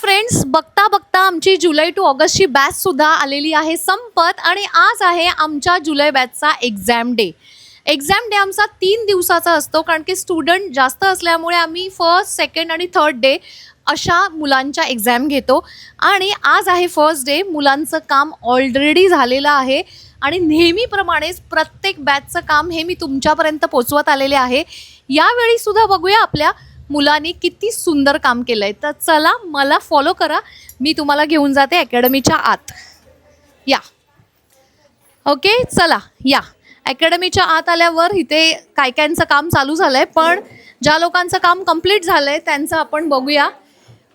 Friends, बघता बघता आमची जुलै टू ऑगस्टची बॅचसुद्धा आलेली आहे संपत आणि आज आहे आमच्या जुलै बॅचचा एक्झाम डे. एक्झाम डे आमचा 3 दिवसाचा असतो कारण की स्टुडंट जास्त असल्यामुळे आम्ही फर्स्ट, सेकंड आणि थर्ड डे अशा मुलांच्या एक्झाम घेतो. आणि आज आहे फर्स्ट डे. मुलांचं काम ऑलरेडी झालेलं आहे आणि नेहमीप्रमाणेच प्रत्येक बॅचचं काम हे मी तुमच्यापर्यंत पोचवत आलेले आहे. यावेळीसुद्धा बघूया आपल्या मुलांनी किती सुंदर काम केलं आहे. तर चला, मला फॉलो करा, मी तुम्हाला घेऊन जाते अकॅडमीच्या आत. या, ओके, चला या. अकॅडमीच्या आत आल्यावर इथे काय कायांचं काम चालू झालं आहे, पण ज्या लोकांचं काम कंप्लीट झालं आहे त्यांचं आपण बघूया.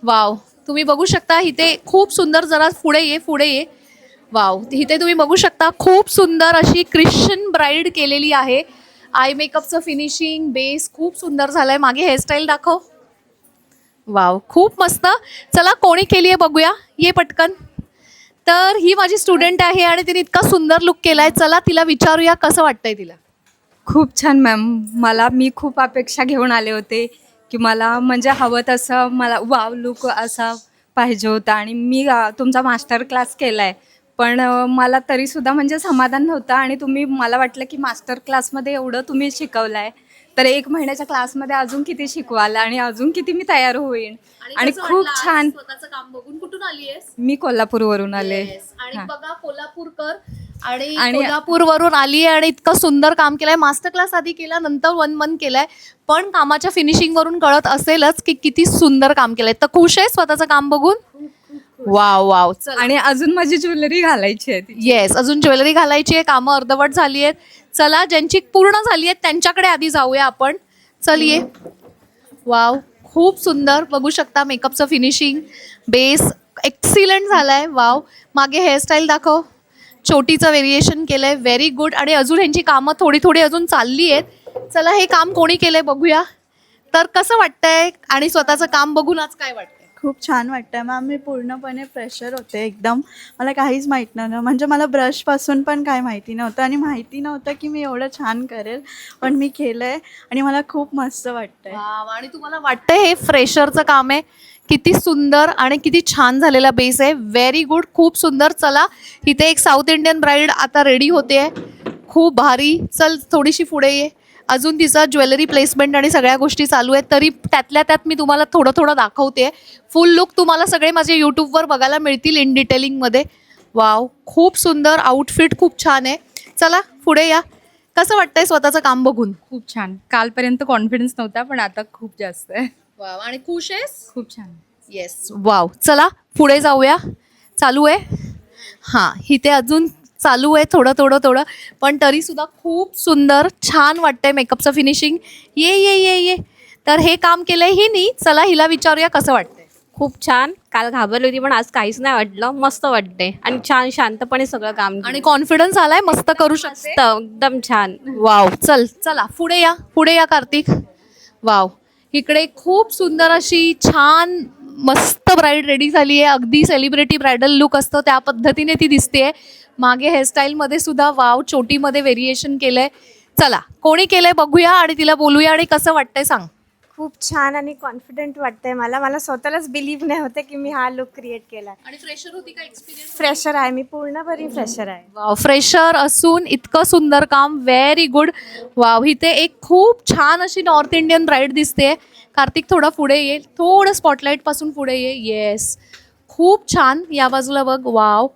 वाव, तुम्ही बघू शकता इथे खूप सुंदर, जरा पुढे ये. वाव, इथे तुम्ही बघू शकता खूप सुंदर अशी ख्रिश्चन ब्राईड केलेली आहे. आय मेकअपचं फिनिशिंग, बेस खूप सुंदर झालंय. मागे हेअरस्टाईल दाखव. वाव, खूप मस्त. चला, कोणी केली आहे बघूया, ये पटकन. तर ही माझी स्टुडंट आहे आणि तिने इतका सुंदर लुक केलाय. चला तिला विचारूया कसं वाटतंय तिला. खूप छान मॅम. मी खूप अपेक्षा घेऊन आले होते की मला म्हणजे हवं तसं मला वाव लुक असा पाहिजे होता आणि मी तुमचा मास्टर क्लास केला आहे, पण मला तरीसुद्धा म्हणजे समाधान नव्हतं. आणि तुम्ही, मला वाटलं की मास्टर क्लासमध्ये एवढं तुम्ही शिकवलं आहे, तर 1 महिन्याच्या क्लासमध्ये अजून किती शिकवाल आणि अजून किती मी तयार होईन. आणि खूप छान. स्वतःचं काम बघून कुठून आली आहेस? मी कोल्हापूरवरून आले. आणि हां. बघा, कोल्हापूरकर आणि कोल्हापूरवरून आली आहे आणि इतकं सुंदर काम केलंय. मास्टर क्लास आधी केला, नंतर 1 मंथ केलाय, पण कामाच्या फिनिशिंग वरून कळत असेलच की किती सुंदर काम केलंय. तर खुश आहे स्वतःचं काम बघून? Wow wow. आणि अजून माझी ज्वेलरी घालायची आहे. येस, अजून ज्वेलरी घालायची आहे. कामं अर्धवट झाली आहेत. चला, ज्यांची पूर्ण झाली आहेत त्यांच्याकडे आधी जाऊया आपण. चल ये. वाव, खूप सुंदर. बघू शकता मेकअपचं फिनिशिंग, बेस एक्सिलंट झालाय. वाव, मागे हेअरस्टाईल दाखव. चोटीचं व्हेरिएशन केलंय, व्हेरी गुड. आणि अजून ह्यांची कामं थोडी थोडी अजून चालली आहेत. चला, हे काम कोणी केलंय बघूया. तर कसं वाटतंय आणि स्वतःचं काम बघून आज काय वाटतंय? खूप छान वाटतं मॅम. मी पूर्णपणे फ्रेशर होते एकदम. मला काहीच माहीत नव्हतं, म्हणजे मला ब्रशपासून पण काय माहिती नव्हतं आणि माहिती नव्हतं की मी एवढं छान करेल, पण मी केलं आहे आणि मला खूप मस्त वाटतंय. आणि तुम्हाला वाटतंय हे फ्रेशरचं काम आहे? किती सुंदर आणि किती छान झालेला बेस आहे. व्हेरी गुड, खूप सुंदर. चला, इथे एक साऊथ इंडियन ब्राईड आता रेडी होते. खूप भारी. चल, थोडीशी पुढे ये. अजून तिचा ज्वेलरी प्लेसमेंट आणि सगळ्या गोष्टी चालू आहेत, तरी त्यातल्या त्यात मी तुम्हाला थोडं थोडं दाखवते. फुल लुक तुम्हाला सगळे माझे यूट्यूबवर बघायला मिळतील इन डिटेलिंगमध्ये. वाव, खूप सुंदर. आउटफिट खूप छान आहे. चला, पुढे या. कसं वाटतंय स्वतःचं काम बघून? खूप छान. कालपर्यंत कॉन्फिडन्स नव्हता, पण आता खूप जास्त आहे. वाव, आणि खुश आहेस? खूप छान. येस. वाव, चला पुढे जाऊया. चालू आहे. हां, इथे अजून चालू आहे थोडं थोडं थोडं, पण तरीसुद्धा खूप सुंदर, छान वाटतंय मेकअपचं फिनिशिंग. ये ये ये ये. तर हे काम केलंय हिनी. चला, हिला विचारूया कसं वाटतंय. खूप छान. काल घाबरली होती, पण आज काहीच नाही वाटलं. मस्त वाटते आणि छान शांतपणे सगळं काम आणि कॉन्फिडन्स आलाय, मस्त करू शकते. मस्त, एकदम छान. वाव, चला पुढे या, पुढे या कार्तिक. वाव, इकडे खूप सुंदर अशी छान मस्त ब्राईड रेडी झाली आहे. अगदी सेलिब्रिटी ब्रायडल लुक असतं त्या पद्धतीने ती दिसते. मागे हेअरस्टाईलमध्ये सुद्धा वाव, चोटीमध्ये व्हेरिएशन केलंय. चला, कोणी केलंय बघूया आणि तिला बोलूया. आणि कसं वाटतंय सांग. खूप छान आणि कॉन्फिडंट वाटतंय मला स्वतःलाच बिलीव्ह नाही होते की मी हा लुक क्रिएट केला. आणि फ्रेशर होती का एक्सपिरियन्स? फ्रेशर आहे मी, पूर्णपणे फ्रेशर आहे. वाव, फ्रेशर असून इतकं सुंदर काम. Very good. वाव, इथे एक खूप छान अशी नॉर्थ इंडियन ब्राईड दिसते. कार्तिक, थोडं पुढे ये, थोडं स्पॉटलाईट पासून पुढे ये. येस, खूप छान. या बाजूला बघ. वाव,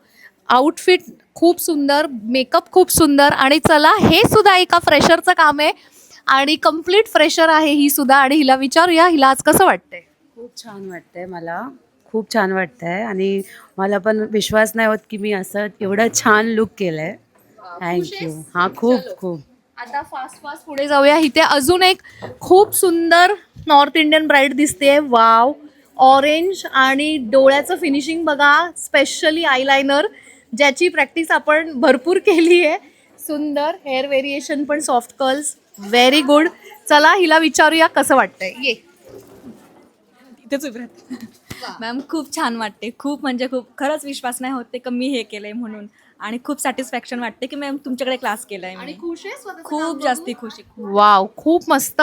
आउटफिट खूप सुंदर, मेकअप खूप सुंदर. आणि चला, हे सुद्धा एका फ्रेशरचं काम आहे आणि कम्प्लीट फ्रेशर आहे ही सुद्धा. आणि हिला विचारूया, हिला आज कसं वाटतंय. खूप छान वाटतंय मला. खूप छान वाटतंय आणि मला पण विश्वास नाही होत की मी असं एवढं छान लुक केलंय. थँक्यू. हां, खूप खूप. आता फास्ट पुढे जाऊया. इथे अजून एक खूप सुंदर नॉर्थ इंडियन ब्राईड दिसते. वाव, ऑरेंज आणि डोळ्याचं फिनिशिंग बघा, स्पेशली आयलायनर ज्याची प्रॅक्टिस आपण भरपूर केली आहे. सुंदर हेअर व्हेरिएशन पण, सॉफ्ट कर्ल्स. Very good. चला, हिला विचारूया कसं वाटतंय. ये. इथेच उभे राहते. मॅम, खूप छान वाटते. खूप म्हणजे खूप. खरंच विश्वास नाही होते की मी हे केलंय म्हणून. आणि खूप सॅटिस्फॅक्शन वाटते की मॅम तुमच्याकडे क्लास केलाय. आणि खुश आहे स्वतःचं काम खूप बघून? जास्ती खुश आहे. वाव, खूप मस्त.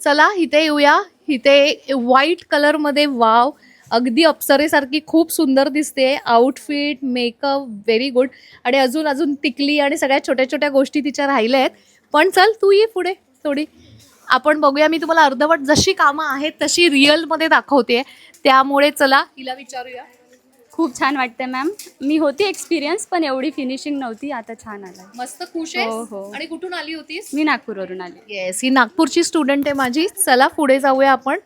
चला, इथे येऊया. इथे व्हाईट कलरमध्ये वाव अगदी अप्सरेसारखी खूप सुंदर दिसते. Outfit, makeup very good. आणि अजून अजून टिकली आणि सगळ्या छोट्या छोट्या गोष्टी तिच्या राहिल्या आहेत. पण चल तू ये पुढे थोडी, आपण बघूया. मी तुम्हाला अर्धवट जशी कामं आहेत तशी रिअलमध्ये दाखवते, त्यामुळे चला हिला विचारूया. खूप छान वाटतंय मॅम. मी होती एक्सपिरियन्स पण एवढी फिनिशिंग नव्हती, आता छान आलाय. मस्त खुश हो, आहे. हो. आणि कुठून आली होतीस? मी नागपूरवरून आले. येस, ही नागपूरची स्टुडंट आहे माझी. चला पुढे जाऊया आपण.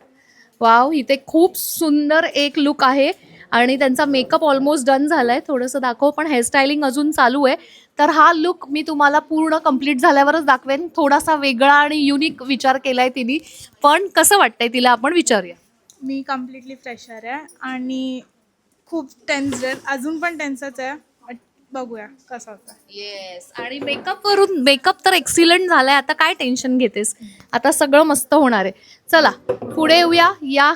वाव, इथे खूप सुंदर एक लुक आहे आणि त्यांचा मेकअप ऑलमोस्ट डन झालाय. थोडंसं दाखव, पण हेअरस्टायलिंग अजून चालू आहे. तर हा लुक मी तुम्हाला पूर्ण कंप्लीट झाल्यावरच दाखवेन. थोडासा वेगळा आणि युनिक विचार केलाय तिने, पण कसं वाटतंय तिला आपण विचारूया. मी कम्प्लिटली फ्रेशर आहे आणि खूप टेन्स्ड आहे, अजून पण टेन्सच आहे. बघूया कसं होतं. येस, आणि मेकअप तर एक्सिलंट झालाय. आता काय टेन्शन घेतेस, आता सगळं मस्त होणार आहे. चला पुढे येऊया. या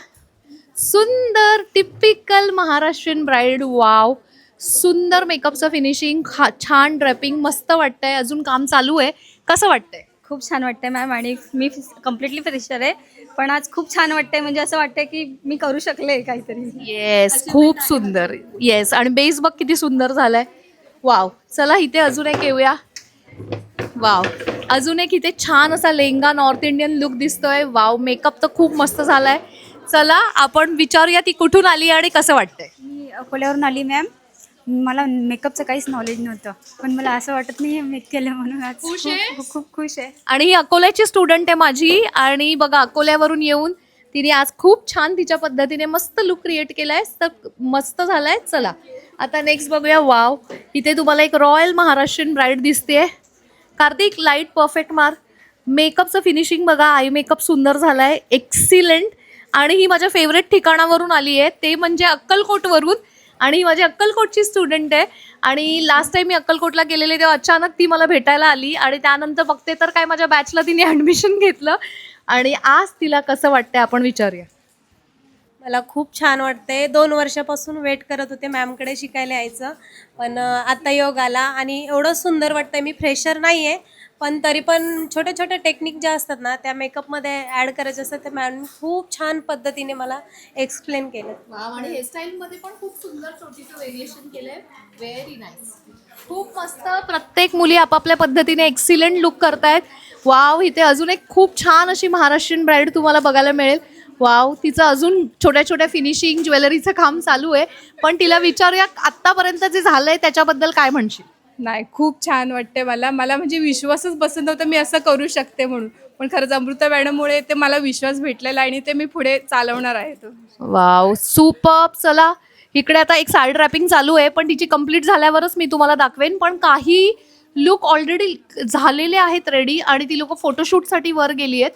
सुंदर टिपिकल महाराष्ट्रीयन ब्राईड. वाव, सुंदर मेकअपचं फिनिशिंग, छान ड्रेपिंग, मस्त वाटतंय. अजून काम चालू आहे. कसं वाटतंय? खूप छान वाटतंय मॅम. आणि मी कम्प्लिटली फ्रेशर आहे, पण आज खूप छान वाटतंय. म्हणजे असं वाटतंय की मी करू शकले काहीतरी. येस, खूप सुंदर. येस, आणि बेस बघ किती सुंदर झालाय. वाव, चला इथे अजून एक येऊया. वाव, अजून एक इथे छान असा लेहंगा नॉर्थ इंडियन लुक दिसतोय. वाव, मेकअप तर खूप मस्त झालाय. चला आपण विचारूया ती कुठून आली आणि कसं वाटतंय. मी अकोल्यावरून आली मॅम. मला मेकअपचं काहीच नॉलेज नव्हतं, पण मला असं वाटत नाही मेक केलं म्हणून आज खुश आहे? खूप खुश आहे. आणि ही अकोल्याची स्टुडंट आहे माझी. आणि बघा, अकोल्यावरून येऊन तिने आज खूप छान तिच्या पद्धतीने मस्त लुक क्रिएट केलाय. तर मस्त झालाय. चला आता नेक्स्ट बघूया. वाव, इथे तुम्हाला एक रॉयल महाराष्ट्रीयन ब्राईड दिसते. कार्तिक, लाईट परफेक्ट मार. मेकअपचं फिनिशिंग बघा, आय मेकअप सुंदर झालाय, एक्सिलेंट. आणि ही माझ्या फेवरेट ठिकाणावरून आली आहे, ते म्हणजे अक्कलकोटवरून. आणि ही माझी अक्कलकोटची स्टुडंट आहे. आणि लास्ट टाइम मी अक्कलकोटला गेलेले तेव्हा अचानक ती मला भेटायला आली. आणि त्यानंतर बघते तर काय माझ्या बॅचला तिने ॲडमिशन घेतलं. आणि आज तिला कसं वाटतंय आपण विचारूया. मला खूप छान वाटतंय. 2 वर्षापासून वेट करत होते मॅमकडे शिकायला यायचं, पण आता योग आला आणि एवढं सुंदर वाटतंय. मी फ्रेशर नाही आहे, पण तरी पण छोट्या छोट्या टेक्निक ज्या असतात ना, त्या मेकअपमध्ये ॲड करायच्या असतात, त्या मॅम खूप छान पद्धतीने मला एक्सप्लेन केलं. वाव, आणि हेअरस्टाईलमध्ये पण खूप सुंदर छोटीचं व्हेरिएशन केलंय. व्हेरी नाईस, खूप मस्त. प्रत्येक मुली आपापल्या पद्धतीने एक्सिलेंट लुक करतायत. वाव, इथे अजून एक खूप छान अशी महाराष्ट्रीयन ब्राईड तुम्हाला बघायला मिळेल. वाव, तिचं अजून छोट्या छोट्या फिनिशिंग ज्वेलरीचं काम चालू आहे. पण तिला विचारूया आत्तापर्यंत जे झालंय त्याच्याबद्दल काय म्हणशील. नाही, खूप छान वाटते मला. म्हणजे विश्वासच बसत नव्हता मी असं करू शकते म्हणून. पण खरंच अमृता मॅडममुळे ते मला विश्वास भेटलेला आणि ते मी पुढे चालवणार आहे. तो वाव, सुपर. चला इकडे आता एक साडी रॅपिंग चालू आहे, पण तिची कंप्लीट झाल्यावरच मी तुम्हाला दाखवेन. पण काही लुक ऑलरेडी झालेले आहेत रेडी, आणि ती लोक फोटोशूटसाठी वर गेली आहेत.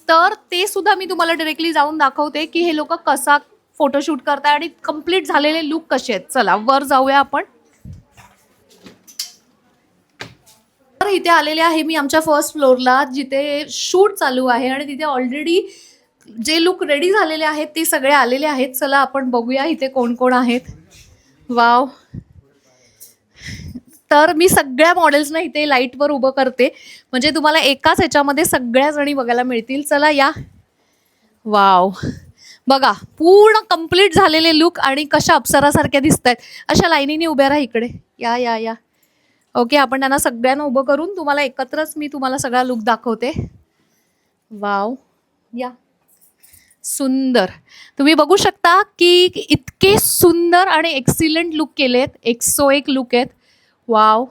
तर ते सुद्धा मी तुम्हाला डायरेक्टली जाऊन दाखवते की हे लोक कसा फोटोशूट करताय आणि कंप्लीट झालेले लुक कसे आहेत. चला वर जाऊया आपण. तर इथे आलेले आहे मी आमच्या फर्स्ट फ्लोअरला, जिथे शूट चालू आहे. आणि तिथे ऑलरेडी जे लुक रेडी झालेले आहेत ते सगळे आलेले आहेत. चला आपण बघूया इथे कोण कोण आहेत. वाव, तर मी सगळ्या मॉडेल्सना इथे लाईटवर उभं करते, म्हणजे तुम्हाला एकाच ह्याच्यामध्ये सगळ्या जणी बघायला मिळतील. चला या. वाव, बघा पूर्ण कंप्लीट झालेले लुक आणि कशा अप्सरासारख्या दिसत आहेत. अशा लाईनीने उभ्या राहा इकडे. या या या. ओके, आपण त्यांना सगळ्यांना उभं करून तुम्हाला एकत्रच मी तुम्हाला सगळा लुक दाखवते. वाव, या. सुंदर. तुम्ही बघू शकता की इतके सुंदर आणि एक्सिलंट लुक केलेत. 101 लुक आहेत. वाव,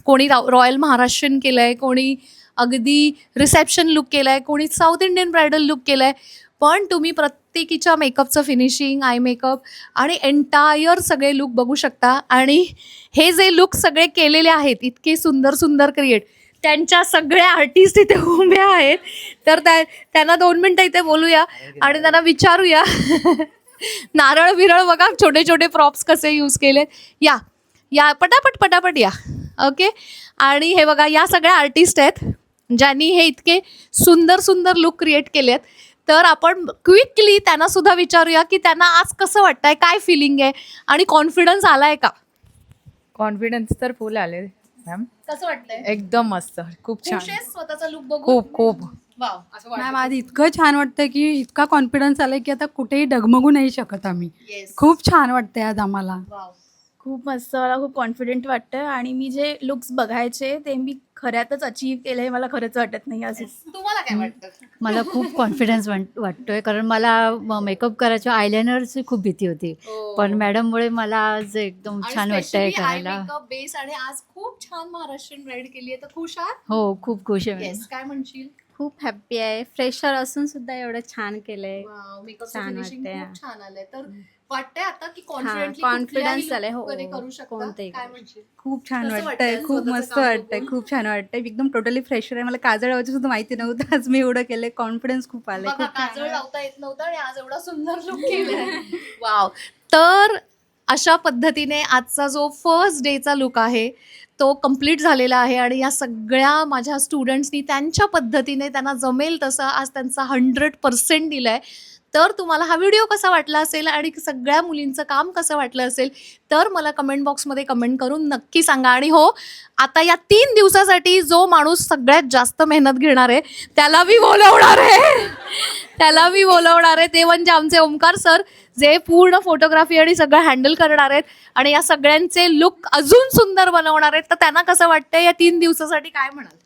कोणी रॉयल महाराष्ट्रीयन केलं आहे, कोणी अगदी रिसेप्शन लुक केलं आहे, कोणी साऊथ इंडियन ब्रायडल लुक केलं आहे. पण तुम्ही प्रत्येकीच्या मेकअपचं फिनिशिंग, आय मेकअप आणि एंटायर सगळे लुक बघू शकता. आणि हे जे लुक सगळे केलेले आहेत इतके सुंदर सुंदर क्रिएट, त्यांच्या सगळ्या आर्टिस्ट इथे उभ्या आहेत. तर त्यांना 2 मिनटं इथे बोलूया आणि त्यांना विचारूया. नारळ बिरळ बघा, छोटे छोटे प्रॉप्स कसे यूज केले. या या, पटापट पटापट या. ओके, आणि हे बघा या सगळ्या आर्टिस्ट आहेत ज्यांनी हे इतके सुंदर सुंदर लुक क्रिएट केले आहेत. तर आपण क्विकली त्यांना सुद्धा विचारूया की त्यांना आज कसं वाटतंय, काय फिलिंग आहे आणि कॉन्फिडन्स आलाय का. कॉन्फिडन्स तर फुल आले मॅम. कसं वाटतंय. एकदम मस्त, खूप छान. खुश आहेस स्वतःचा लुक बघून. खूप खूप मॅम आज इतकं छान वाटतंय की इतका कॉन्फिडन्स आलाय की आता कुठेही डगमगू नाही शकत आम्ही. खूप छान वाटतंय आज आम्हाला. खूप मस्त, मला खूप कॉन्फिडेंट वाटतं आणि मी जे लुक्स बघायचे ते मी खऱ्यातच अचीव केलं हे मला खरंच वाटत नाही अजून. तुम्हाला काय वाटतं? मला खूप कॉन्फिडन्स वाटतोय कारण मला मेकअप करायच्या आयलायनरची खूप भीती होती. पण मॅडममुळे मला आज एकदम छान वाटतंय करायला. बेस आणि आज खूप छान महाराष्ट्रीयन रेड केली आहे तर खुश आहात? हो खूप खुश आहे. येस, काय म्हणशील? खूप हॅप्पी आहे. फ्रेशर असून सुद्धा एवढं छान केलंय. मेकअपचं छान फिनिशिंग वाटतंय. खूप छान आलंय. तर वाटतंय आता की confidence आलंय, हो. करू शकता. कोणतेही काय करू म्हणशील? खूप छान कसं वाटतंय, वाटतंय खूप स्वतःचं मस्त काम वाटतंय, बघून? खूप छान वाटतंय. एकदम टोटली फ्रेशर आहे. मला काजळ लावायचं सुद्धा माहिती नव्हतं. आज मी एवढं केलंय. कॉन्फिडन्स खूप आलाय. बघा, खूप छान काजळ लावता येत नव्हतं आणि आज एवढा सुंदर लुक केलाय. वाव. तर अशा पद्धतीने आजचा जो फर्स्ट डेचा लुक आहे तो कंप्लीट झालेला आहे आणि या सगळ्या माझ्या स्टुडंट्सनी त्यांच्या पद्धतीने त्यांना जमेल तसं आज त्यांचा 100% दिलाय. तर तुम्हाला हा व्हिडिओ कसा वाटला असेल आणि सगळ्या मुलींचं काम कसं वाटलं असेल तर मला कमेंट बॉक्समध्ये कमेंट करून नक्की सांगा. आणि हो, आता या 3 दिवसासाठी जो माणूस सगळ्यात जास्त मेहनत घेणार आहे त्याला मी बोलवणार आहे ते म्हणजे आमचे ओमकार सर, जे पूर्ण फोटोग्राफी आणि सगळं हँडल करणार आहेत आणि या सगळ्यांचे लुक अजून सुंदर बनवणार आहेत. तर त्यांना कसं वाटतंय या 3 दिवसासाठी काय म्हणाल?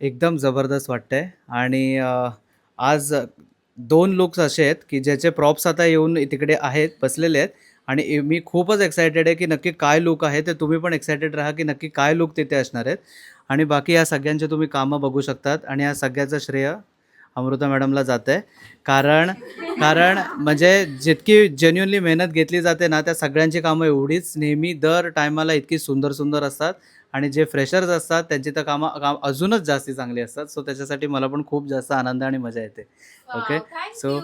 एकदम जबरदस्त वाटतंय आणि आज 2 लुक्स असे आहेत की ज्याचे प्रॉप्स आता येऊन तिकडे आहेत, बसलेले आहेत आणि मी खूपच एक्सायटेड आहे की नक्की काय लुक आहे ते. तुम्ही पण एक्सायटेड राहा की नक्की काय लुक तिथे असणार आहेत. आणि बाकी या सगळ्यांचे तुम्ही कामं बघू शकतात आणि या सगळ्याचं श्रेय अमृता मॅडमला जातं आहे. कारण म्हणजे जितकी जेन्युअनली मेहनत घेतली जाते ना त्या सगळ्यांची कामं एवढीच नेहमी दर टायमाला इतकी सुंदर सुंदर असतात आणि जे फ्रेशर्स असतात त्यांची तर काम अजूनच जास्ती चांगली असतात. सो त्याच्यासाठी मला पण खूप जास्त आनंद आणि मजा येते. Okay, so